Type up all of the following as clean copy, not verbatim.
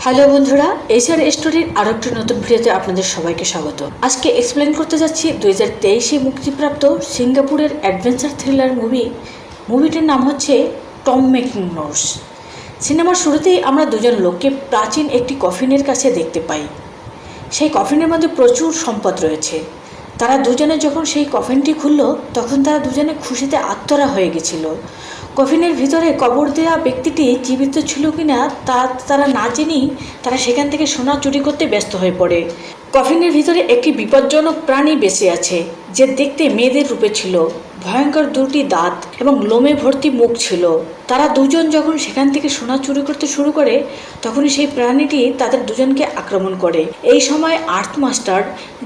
Hello বন্ধুরা, এশিয়ার স্টোরির আরও একটি নতুন ভিডিওতে আপনাদের সবাইকে স্বাগত। আজকে এক্সপ্লেন করতে যাচ্ছি 2023-এ মুক্তিপ্রাপ্ত সিঙ্গাপুরের অ্যাডভেঞ্চার থ্রিলার মুভিটির নাম হচ্ছে টম মেকিং নোটস। সিনেমার শুরুতেই আমরা দুজন লোককে প্রাচীন একটি কফিনের কাছে দেখতে পাই। সেই কফিনের মধ্যে প্রচুর সম্পদ রয়েছে। তারা দুজনে যখন সেই কফিনটি খুলল তখন তারা দুজনে খুশিতে আত্মহারা হয়ে গেছিল। কফিনের ভিতরে কবর দেওয়া ব্যক্তিটি জীবিত ছিল কিনা তা তারা না জেনেই তারা সেখান থেকে সোনা চুরি করতে ব্যস্ত হয়ে পড়ে। কফিনের ভিতরে একটি বিপজ্জনক প্রাণী বেঁচে আছে, যে দেখতে মেয়েদের রূপে ছিল। ভয়ঙ্কর দুটি দাঁত এবং লোমে ভর্তি মুখ ছিল। তারা দুজন যখন সেখান থেকে সোনা চুরি করতে শুরু করে তখনই সেই প্রাণীটি তাদের দুজনকে আক্রমণ করে। এই সময় আর্থ মাস্টার,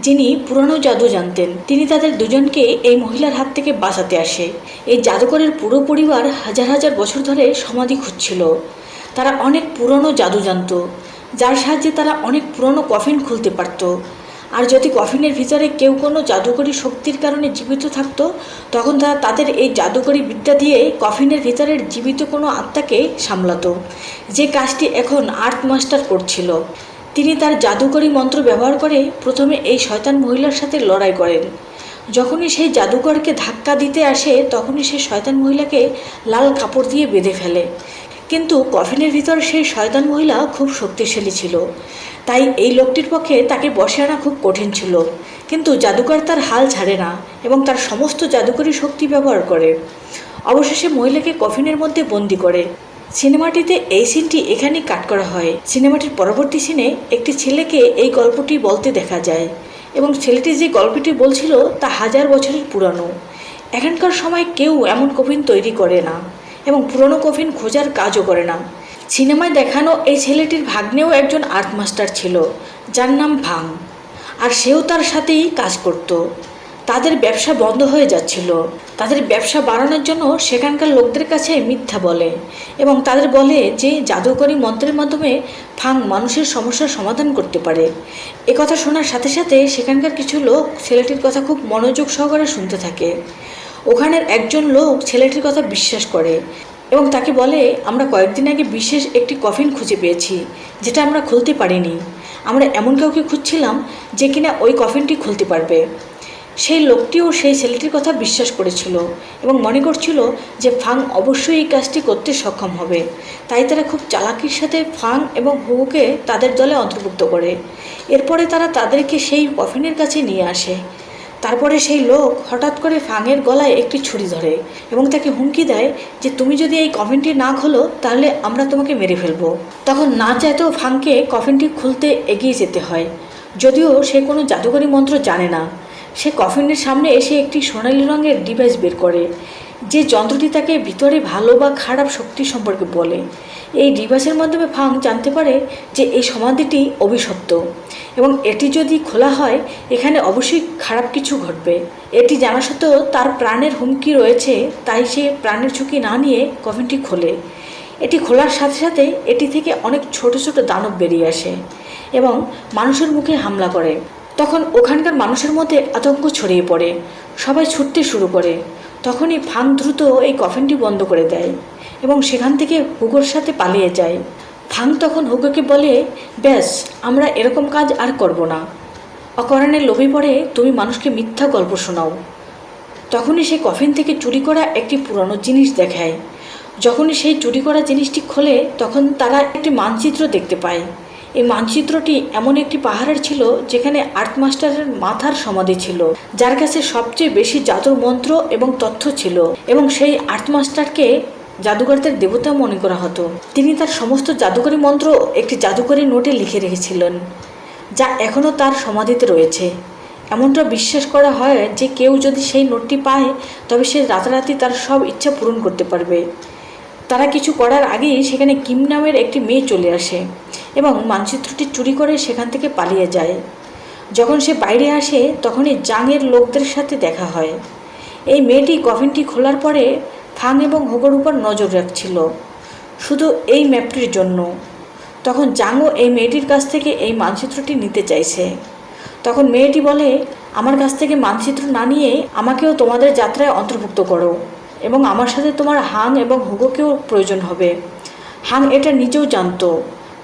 যিনি পুরনো জাদু জানতেন, তিনি তাদের দুজনকে এই মহিলার হাত থেকে বাঁচাতে আসে। এই জাদুকরের পুরো পরিবার হাজার হাজার বছর ধরে সমাধি খুঁজছিল। তারা অনেক পুরনো জাদু জানত, যার সাহায্যে তারা অনেক পুরনো কফিন খুলতে পারত। আর যদি কফিনের ভিতরে কেউ কোনো জাদুকরী শক্তির কারণে জীবিত থাকতো, তখন তারা তাদের এই জাদুকরী বিদ্যা দিয়ে কফিনের ভিতরের জীবিত কোনো আত্মাকে সামলাতো, যে কাজটি এখন আর্থ মাস্টার করছিল। তিনি তার জাদুকরী মন্ত্র ব্যবহার করে প্রথমে এই শয়তান মহিলার সাথে লড়াই করেন। যখনই সেই জাদুকরকে ধাক্কা দিতে আসে তখনই সেই শয়তান মহিলাকে লাল কাপড় দিয়ে বেঁধে ফেলে। কিন্তু কফিনের ভিতর সেই শয়তান মহিলা খুব শক্তিশালী ছিল, তাই এই লোকটির পক্ষে তাকে বশে আনা খুব কঠিন ছিল। কিন্তু জাদুকর তার হাল ছাড়ে না এবং তার সমস্ত জাদুকরী শক্তি ব্যবহার করে অবশেষে মহিলাকে কফিনের মধ্যে বন্দি করে। সিনেমাটিতে এই সিনটি এখানেই কাট করা হয়। সিনেমাটির পরবর্তী সিনে একটি ছেলেকে এই গল্পটি বলতে দেখা যায় এবং ছেলেটি যে গল্পটি বলছিল তা হাজার বছরের পুরানো। এখনকার সময় কেউ এমন কফিন তৈরি করে না এবং পুরনো কফিন খোঁজার কাজও করে না। সিনেমায় দেখানো এই ছেলেটির ভাগ্নেও একজন আর্ট মাস্টার ছিল, যার নাম ভাং, আর সেও তার সাথেই কাজ করত। তাদের ব্যবসা বন্ধ হয়ে যাচ্ছিল। তাদের ব্যবসা বাড়ানোর জন্য সেখানকার লোকদের কাছে মিথ্যা বলে এবং তাদের বলে যে জাদুকরী মন্ত্রের মাধ্যমে ভাং মানুষের সমস্যার সমাধান করতে পারে। কথা শোনার সাথে সাথে সেখানকার কিছু লোক ছেলেটির কথা খুব মনোযোগ সহকারে শুনতে থাকে। ওখানের একজন লোক ছেলেটির কথা বিশ্বাস করে এবং তাকে বলে, আমরা কয়েকদিন আগে বিশেষ একটি কফিন খুঁজে পেয়েছি, যেটা আমরা খুলতে পারিনি। আমরা এমন কাউকে খুঁজছিলাম যে কিনা ওই কফিনটি খুলতে পারবে। সেই লোকটিও সেই ছেলেটির কথা বিশ্বাস করেছিল এবং মনে করছিল যে ফাং অবশ্যই এই কাজটি করতে সক্ষম হবে। তাই তারা খুব চালাকির সাথে ফাং এবং হুকে তাদের দলে অন্তর্ভুক্ত করে। এরপরে তারা তাদেরকে সেই কফিনের কাছে নিয়ে আসে। তারপরে সেই লোক হঠাৎ করে ফাংয়ের গলায় একটি ছুরি ধরে এবং তাকে হুমকি দেয় যে তুমি যদি এই কফিনটি না খোলো তাহলে আমরা তোমাকে মেরে ফেলবো। তখন না চাইতেও ফাংকে কফিনটি খুলতে এগিয়ে যেতে হয়, যদিও সে কোনো জাদুকরী মন্ত্র জানে না। সে কফিনের সামনে এসে একটি সোনালি রঙের ডিভাইস বের করে, যে যন্ত্রটি তাকে ভিতরে ভালো বা খারাপ শক্তি সম্পর্কে বলে। এই ডিভাইসের মাধ্যমে ফাং জানতে পারে যে এই সমাধিটি অভিশপ্ত এবং এটি যদি খোলা হয় এখানে অবশ্যই খারাপ কিছু ঘটবে। এটি জানা সত্ত্বেও তার প্রাণের হুমকি রয়েছে, তাই সে প্রাণের ঝুঁকি না নিয়ে কফিনটি খোলে। এটি খোলার সাথে সাথে এটি থেকে অনেক ছোট ছোট দানব বেরিয়ে আসে এবং মানুষের মুখে হামলা করে। তখন ওখানকার মানুষের মধ্যে আতঙ্ক ছড়িয়ে পড়ে, সবাই ছুটতে শুরু করে। তখনই ফাং দ্রুত এই কফিনটি বন্ধ করে দেয় এবং সেখান থেকে হুগোর সাথে পালিয়ে যায়। ফাং তখন হুগোকে বলে, ব্যাস, আমরা এরকম কাজ আর করব না। অকারণে লোভে পড়ে তুমি মানুষকে মিথ্যা গল্প শোনাও। তখনই সে কফিন থেকে চুরি করা একটি পুরনো জিনিস দেখায়। যখনই সেই চুরি করা জিনিসটি খোলে তখন তারা একটি মানচিত্র দেখতে পায়। এই মানচিত্রটি এমন একটি পাহাড়ের ছিল যেখানে আর্ট মাস্টারের মাথার সমাধি ছিল, যার কাছে সবচেয়ে বেশি জাদুর মন্ত্র এবং তথ্য ছিল এবং সেই আর্ট মাস্টারকে জাদুকরদের দেবতা মনে করা হতো। তিনি তার সমস্ত জাদুকরী মন্ত্র একটি জাদুকরী নোটে লিখে রেখেছিলেন, যা এখনও তার সমাধিতে রয়েছে। এমনটা বিশ্বাস করা হয় যে কেউ যদি সেই নোটটি পায় তবে সে রাতারাতি তার সব ইচ্ছা পূরণ করতে পারবে। তারা কিছু করার আগেই সেখানে কিম নামের একটি মেয়ে চলে আসে এবং মানচিত্রটি চুরি করে সেখান থেকে পালিয়ে যায়। যখন সে বাইরে আসে তখনই জাংয়ের লোকদের সাথে দেখা হয়। এই মেয়েটি কফিনটি খোলার পরে ফাং এবং হুগোর উপর নজর রাখছিল, শুধু এই ম্যাপটির জন্য। তখন জাংও এই মেয়েটির কাছ থেকে এই মানচিত্রটি নিতে চাইছে। তখন মেয়েটি বলে, আমার কাছ থেকে মানচিত্র না নিয়ে আমাকেও তোমাদের যাত্রায় অন্তর্ভুক্ত করো এবং আমার সাথে তোমার হাং এবং হুগোকেও প্রয়োজন হবে। হাং এটা নিজেও জানতো,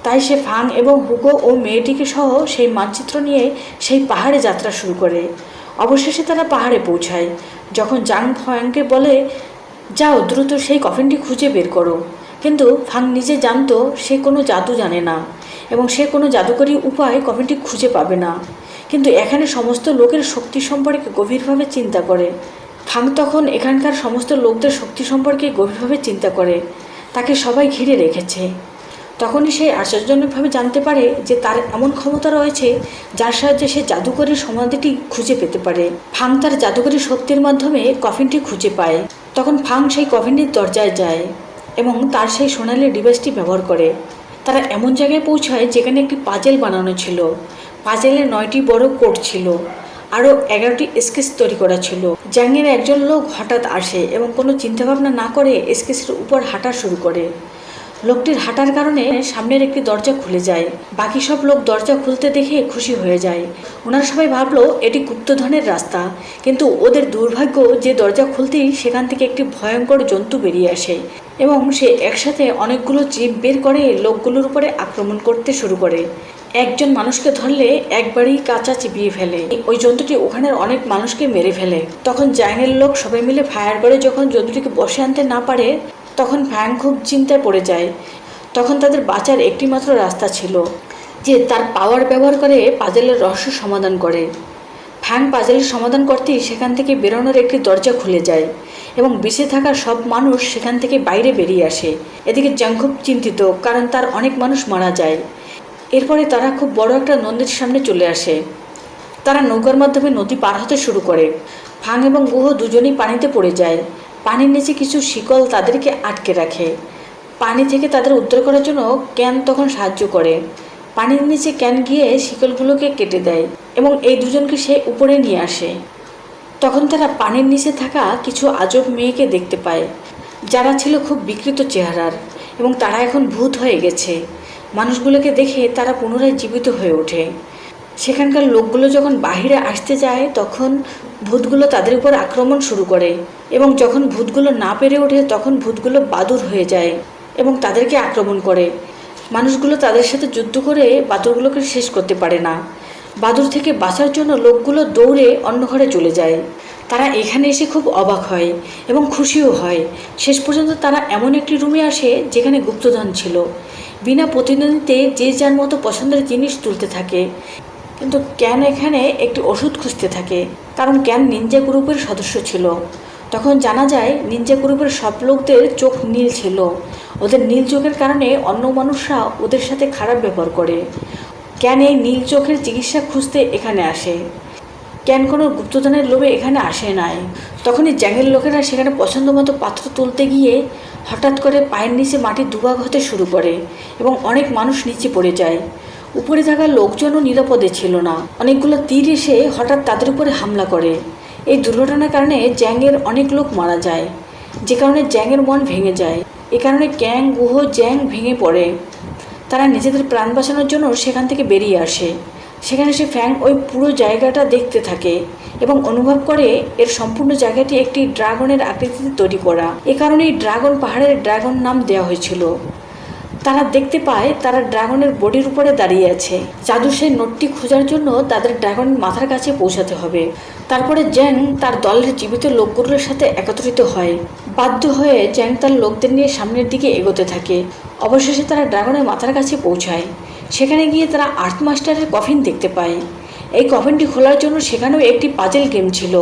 তাই সে ফাং এবং হুগো ও মেয়েটিকে সহ সেই মানচিত্র নিয়ে সেই পাহাড়ে যাত্রা শুরু করে। অবশেষে তারা পাহাড়ে পৌঁছায়। যখন জাং ফয়াংকে বলে, যাও দ্রুত সেই কফিনটি খুঁজে বের করো, কিন্তু ফাং নিজে জানতো সে কোনো জাদু জানে না এবং সে কোনো জাদুকরী উপায় কফিনটি খুঁজে পাবে না। কিন্তু এখানে সমস্ত লোকের শক্তি সম্পর্কে গভীরভাবে চিন্তা করে। ফাং তখন এখানকার সমস্ত লোকদের শক্তি সম্পর্কে গভীরভাবে চিন্তা করে। তাকে সবাই ঘিরে রেখেছে। তখনই সে আশ্চর্যজনকভাবে জানতে পারে যে তার এমন ক্ষমতা রয়েছে যার সাহায্যে সে জাদুকরীর সমাধিটি খুঁজে পেতে পারে। ফাং তার জাদুকরী শক্তির মাধ্যমে কফিনটি খুঁজে পায়। তখন ফাং সেই কফিনটির দরজায় যায় এবং তার সেই সোনালি ডিভাইসটি ব্যবহার করে। তারা এমন জায়গায় পৌঁছায় যেখানে একটি পাজেল বানানো ছিল। পাজেলে 9টি বড় কোড ছিল, আরও 11টি স্কেচ তৈরি করা ছিল। জাংয়ের একজন লোক হঠাৎ আসে এবং কোনো চিন্তাভাবনা না করে স্কেচের উপর হাঁটা শুরু করে। লোকটির হাঁটার কারণে সামনের একটি দরজা খুলে যায়। বাকি সব লোক দরজা খুলতে দেখে খুশি হয়ে যায়। ওনারা সবাই ভাবলো এটি গুপ্তধনের রাস্তা, কিন্তু ওদের দুর্ভাগ্য যে দরজা খুলতেই সেখান থেকে একটি ভয়ঙ্কর জন্তু বেরিয়ে আসে এবং সে একসাথে অনেকগুলো জিপ বের করে লোকগুলোর উপরে আক্রমণ করতে শুরু করে। একজন মানুষকে ধরলে একবারই কাঁচা চিবিয়ে ফেলে। ওই জন্তুটি ওখানের অনেক মানুষকে মেরে ফেলে। তখন জাংয়ের লোক সবাই মিলে ফায়ার করে যখন জন্তুটিকে বসে আনতে না পারে, তখন ফ্যাং খুব চিন্তায় পড়ে যায়। তখন তাদের বাঁচার একটি মাত্র রাস্তা ছিল যে তার পাওয়ার ব্যবহার করে পাজেলের রহস্য সমাধান করে। ফ্যাং পাজেলের সমাধান করতেই সেখান থেকে বেরোনোর একটি দরজা খুলে যায় এবং বেঁচে থাকা সব মানুষ সেখান থেকে বাইরে বেরিয়ে আসে। এদিকে জাং খুব চিন্তিত, কারণ তার অনেক মানুষ মারা যায়। এরপরে তারা খুব বড় একটা নদীর সামনে চলে আসে। তারা নৌকার মাধ্যমে নদী পার হতে শুরু করে। ফাং এবং গুহো দুজনেই পানিতে পড়ে যায়। পানির নিচে কিছু শিকল তাদেরকে আটকে রাখে। পানি থেকে তাদের উদ্ধার করার জন্য ক্যান তখন সাহায্য করে। পানির নিচে ক্যান গিয়ে শিকলগুলোকে কেটে দেয় এবং এই দুজনকে সে উপরে নিয়ে আসে। তখন তারা পানির নিচে থাকা কিছু আজব মেয়েকে দেখতে পায়, যারা ছিল খুব বিকৃত চেহারার এবং তারা এখন ভূত হয়ে গেছে। মানুষগুলোকে দেখে তারা পুনরায় জীবিত হয়ে ওঠে। সেখানকার লোকগুলো যখন বাহিরে আসতে যায়, তখন ভূতগুলো তাদের উপর আক্রমণ শুরু করে এবং যখন ভূতগুলো না পেরে ওঠে তখন ভূতগুলো বাদুড় হয়ে যায় এবং তাদেরকে আক্রমণ করে। মানুষগুলো তাদের সাথে যুদ্ধ করে বাদুড়গুলোকে শেষ করতে পারে না। বাদুড় থেকে বাঁচার জন্য লোকগুলো দৌড়ে অন্য ঘরে চলে যায়। তারা এখানে এসে খুব অবাক হয় এবং খুশিও হয়। শেষ পর্যন্ত তারা এমন একটি রুমে আসে যেখানে গুপ্তধন ছিল। বিনা প্রতিদ্বন্দ্বিতে যে যার মতো পছন্দের জিনিস তুলতে থাকে, কিন্তু ক্যান এখানে একটি ওষুধ খুঁজতে থাকে, কারণ ক্যান নিনজা গ্রুপের সদস্য ছিল। তখন জানা যায় নিনজা গ্রুপের সব লোকদের চোখ নীল ছিল। ওদের নীল চোখের কারণে অন্য মানুষরা ওদের সাথে খারাপ ব্যবহার করে। ক্যান এই নীল চোখের চিকিৎসা খুঁজতে এখানে আসে। ক্যান কোনো গুপ্তধনের লোভে এখানে আসে নাই। তখনই জ্যাংয়ের লোকেরা সেখানে পছন্দ মতো পাত্র তুলতে গিয়ে হঠাৎ করে পায়ের নিচে মাটি দুভাগ হতে শুরু করে এবং অনেক মানুষ নিচে পড়ে যায়। উপরে থাকা লোকজনও নিরাপদে ছিল না। অনেকগুলো তীর এসে হঠাৎ তাদের উপরে হামলা করে। এই দুর্ঘটনার কারণে জ্যাংয়ের অনেক লোক মারা যায়, যে কারণে জ্যাংয়ের মন ভেঙে যায়। এ কারণে ক্যাং, গুহো, জ্যাং ভেঙে পড়ে। তারা নিজেদের প্রাণ বাঁচানোর জন্য সেখান থেকে বেরিয়ে আসে। সেখানে সে ফ্যাং ওই পুরো জায়গাটা দেখতে থাকে এবং অনুভব করে এর সম্পূর্ণ জায়গাটি একটি ড্রাগনের আকৃতিতে তৈরি করা। এ কারণেই ড্রাগন পাহাড়ের ড্রাগন নাম দেওয়া হয়েছিল। তারা দেখতে পায় তারা ড্রাগনের বডির উপরে দাঁড়িয়ে আছে। জাদু সেই নোটটি খোঁজার জন্য তাদের ড্রাগনের মাথার কাছে পৌঁছাতে হবে। তারপরে জ্যাং তার দলের জীবিত লোকগুলোর সাথে একত্রিত হয়। বাধ্য হয়ে জ্যাং তার লোকদের নিয়ে সামনের দিকে এগোতে থাকে। অবশেষে তারা ড্রাগনের মাথার কাছে পৌঁছায়। সেখানে গিয়ে তারা আর্থ মাস্টারের কফিন দেখতে পায়। এই কফিনটি খোলার জন্য সেখানেও একটি পাজেল গেম ছিল।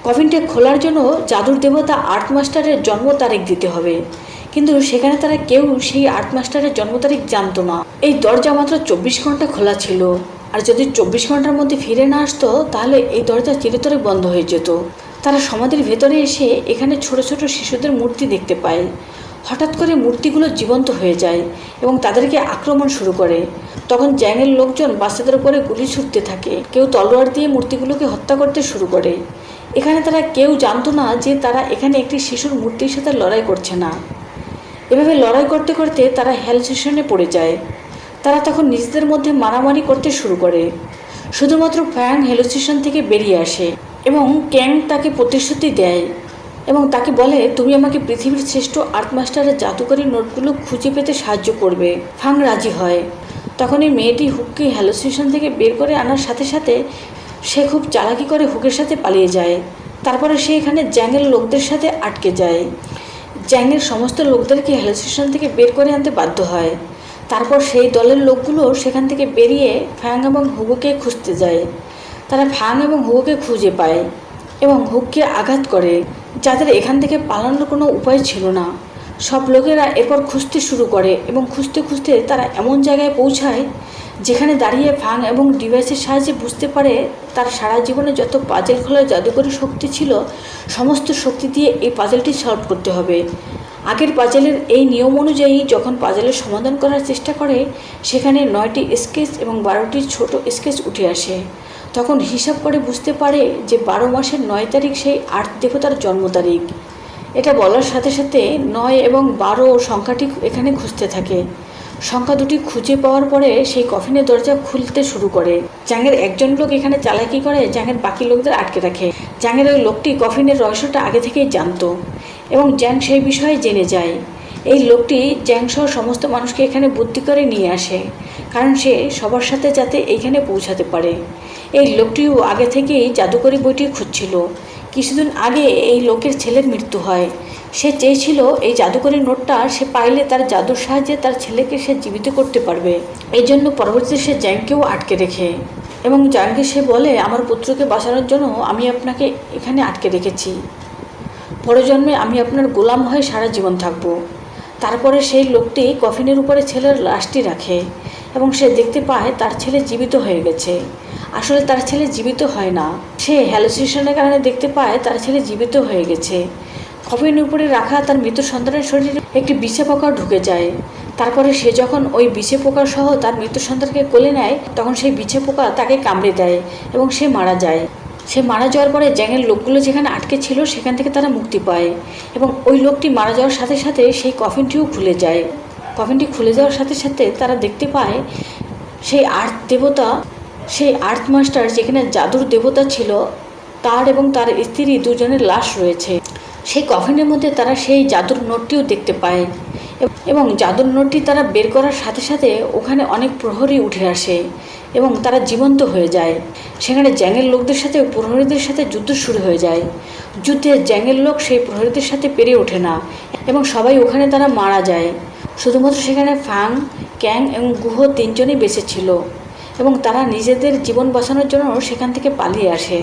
কফিনটা খোলার জন্য জাদুর দেবতা আর্থ মাস্টারের জন্ম তারিখ দিতে হবে, কিন্তু সেখানে তারা কেউ সেই আর্থ মাস্টারের জন্ম তারিখ জানতো না। এই দরজা মাত্র 24 ঘন্টা খোলা ছিল, আর যদি 24 ঘন্টার মধ্যে ফিরে না আসতো তাহলে এই দরজা চিরতরে বন্ধ হয়ে যেত। তারা সমাধির ভেতরে এসে এখানে ছোট ছোট শিশুদের মূর্তি দেখতে পায়। হঠাৎ করে মূর্তিগুলো জীবন্ত হয়ে যায় এবং তাদেরকে আক্রমণ শুরু করে। তখন জ্যাংয়ের লোকজন বাচ্চাদের উপরে গুলি ছুটতে থাকে। কেউ তলোয়ার দিয়ে মূর্তিগুলোকে হত্যা করতে শুরু করে। এখানে তারা কেউ জানতো না যে তারা এখানে একটি শিশুর মূর্তির সাথে লড়াই করছে না। এভাবে লড়াই করতে করতে তারা হেল স্টেশনে পড়ে যায়। তারা তখন নিজেদের মধ্যে মারামারি করতে শুরু করে। শুধুমাত্র ফ্যাং হেল স্টেশন থেকে বেরিয়ে আসে এবং ক্যাং তাকে প্রতিশ্রুতি দেয় এবং তাকে বলে তুমি আমাকে পৃথিবীর শ্রেষ্ঠ আর্ট মাস্টারের জাদুকরী নোটগুলো খুঁজে পেতে সাহায্য করবে। ফাং রাজি হয়। তখন এই মেয়েটি হুককে হ্যালুসিনেশন থেকে বের করে আনার সাথে সাথে সে খুব চালাকি করে হুকের সাথে পালিয়ে যায়। তারপরে সে এখানে জ্যাংয়ের লোকদের সাথে আটকে যায়। জ্যাংয়ের সমস্ত লোকদেরকে হ্যালুসিনেশন থেকে বের করে আনতে বাধ্য হয়। তারপর সেই দলের লোকগুলো সেখান থেকে বেরিয়ে ফ্যাং এবং হুগোকে খুঁজতে যায়। তারা ফ্যাং এবং হুগোকে খুঁজে পায় এবং হুককে আঘাত করে, যাদের এখান থেকে পালানোর কোনো উপায় ছিল না। সব লোকেরা এরপর খুঁজতে শুরু করে এবং খুঁজতে খুঁজতে তারা এমন জায়গায় পৌঁছায় যেখানে দাঁড়িয়ে ফাং এবং ডিভাইসের সাহায্যে বুঝতে পারে তার সারা জীবনে যত পাজেল খোলার জাদুকরী শক্তি ছিল সমস্ত শক্তি দিয়ে এই পাজেলটি সলভ করতে হবে। আগের পাজেলের এই নিয়ম অনুযায়ী যখন পাজেলের সমাধান করার চেষ্টা করে সেখানে 9টি স্কেচ এবং 12টি ছোট স্কেচ উঠে আসে। তখন হিসাব করে বুঝতে পারে যে 12 মাসের 9 তারিখ সেই আর্ট দেবতার জন্ম তারিখ। এটা বলার সাথে সাথে 9 এবং 12 সংখ্যাটি এখানে খুঁজতে থাকে। সংখ্যা দুটি খুঁজে পাওয়ার পরে সেই কফিনের দরজা খুলতে শুরু করে। জ্যাংয়ের একজন লোক এখানে চালাকি করে জ্যাংয়ের বাকি লোকদের আটকে রাখে। জ্যাংয়ের ওই লোকটি কফিনের রহস্যটা আগে থেকেই জানতো এবং জ্যাং সেই বিষয়ে জেনে যায়। এই লোকটি জ্যাং সহ সমস্ত মানুষকে এখানে বুদ্ধি করে নিয়ে আসে, কারণ সে সবার সাথে যাতে এইখানে পৌঁছাতে পারে। এই লোকটিও আগে থেকেই জাদুকরী বইটি খুঁজছিল। কিছুদিন আগে এই লোকের ছেলের মৃত্যু হয়। সে চেয়েছিল এই জাদুকরী নোটটা সে পাইলে তার জাদুর সাহায্যে তার ছেলেকে সে জীবিত করতে পারবে। এই জন্য পরবর্তীতে সে জ্যাংকেও আটকে রেখে এবং জ্যাংকে সে বলে আমার পুত্রকে বাঁচানোর জন্য আমি আপনাকে এখানে আটকে রেখেছি, পরের জন্মে আমি আপনার গোলাম হয়ে সারা জীবন থাকব। তারপরে সেই লোকটি কফিনের উপরে ছেলের লাশটি রাখে এবং সে দেখতে পায় তার ছেলে জীবিত হয়ে গেছে। আসলে তার ছেলে জীবিত হয় না, সে হ্যালুসিনেশনের কারণে দেখতে পায় তার ছেলে জীবিত হয়ে গেছে। কফিনের উপরে রাখা তার মৃত সন্তানের শরীরে একটি বিছে পোকা ঢুকে যায়। তারপরে সে যখন ওই বিছে পোকা সহ তার মৃত সন্তানকে কোলে নেয় তখন সেই বিছে পোকা তাকে কামড়ে দেয় এবং সে মারা যায়। সে মারা যাওয়ার পরে জ্যাংয়ের লোকগুলো যেখানে আটকে ছিল সেখান থেকে তারা মুক্তি পায় এবং ওই লোকটি মারা যাওয়ার সাথে সাথে সেই কফিনটিও খুলে যায়। কফিনটি খুলে যাওয়ার সাথে সাথে তারা দেখতে পায় সেই আর্থ দেবতা, সেই আর্থ মাস্টার যেখানে জাদুর দেবতা ছিল তার এবং তার স্ত্রী দুজনের লাশ রয়েছে। সেই কফিনের মধ্যে তারা সেই জাদুর নোটটিও দেখতে পায় এবং জাদুর নোটটি তারা বের করার সাথে সাথে ওখানে অনেক প্রহরী উঠে আসে এবং তারা জীবন্ত হয়ে যায়। সেখানে জ্যাংয়ের লোকদের সাথে প্রহরীদের সাথে যুদ্ধ শুরু হয়ে যায়। যুদ্ধে জ্যাংয়ের লোক সেই প্রহরীদের সাথে পেরে ওঠে না এবং সবাই ওখানে তারা মারা যায়। শুধুমাত্র সেখানে ফাং, ক্যাং এবং গুহো তিনজনই বেঁচে ছিল এবং তারা নিজেদের জীবন বাঁচানোর জন্য সেখান থেকে পালিয়ে আসে।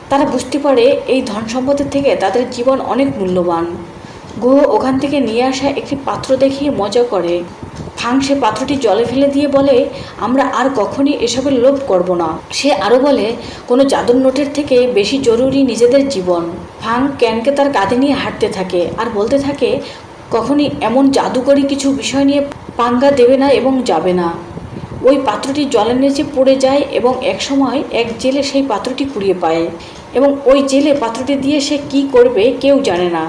তারা বুঝতে পারে এই ধন সম্পদের থেকে তাদের জীবন অনেক মূল্যবান। গুহো ওখান থেকে নিয়ে আসা একটি পাত্র দেখিয়ে মজা করে। ফাং সে পাত্রটি জলে ফেলে দিয়ে বলে আমরা আর কখনই এসবের লোভ করব না। সে আরও বলে কোনো জাদুর নোটের থেকে বেশি জরুরি নিজেদের জীবন। ফাং ক্যানকে তার কাঁধে নিয়ে হাঁটতে থাকে আর বলতে থাকে কখনই এমন জাদুকরী কিছু বিষয় নিয়ে পাঙ্গা দেবে না এবং যাবে না। ওই পাত্রটি জলের নিচে পড়ে যায় এবং একসময় এক জেলে সেই পাত্রটি কুড়িয়ে পায় এবং ওই জেলে পাত্রটি দিয়ে সে কি করবে কেউ জানে না।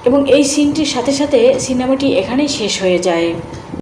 এবং এই সিনটির সাথে সাথে সিনেমাটি এখানেই শেষ হয়ে যায়।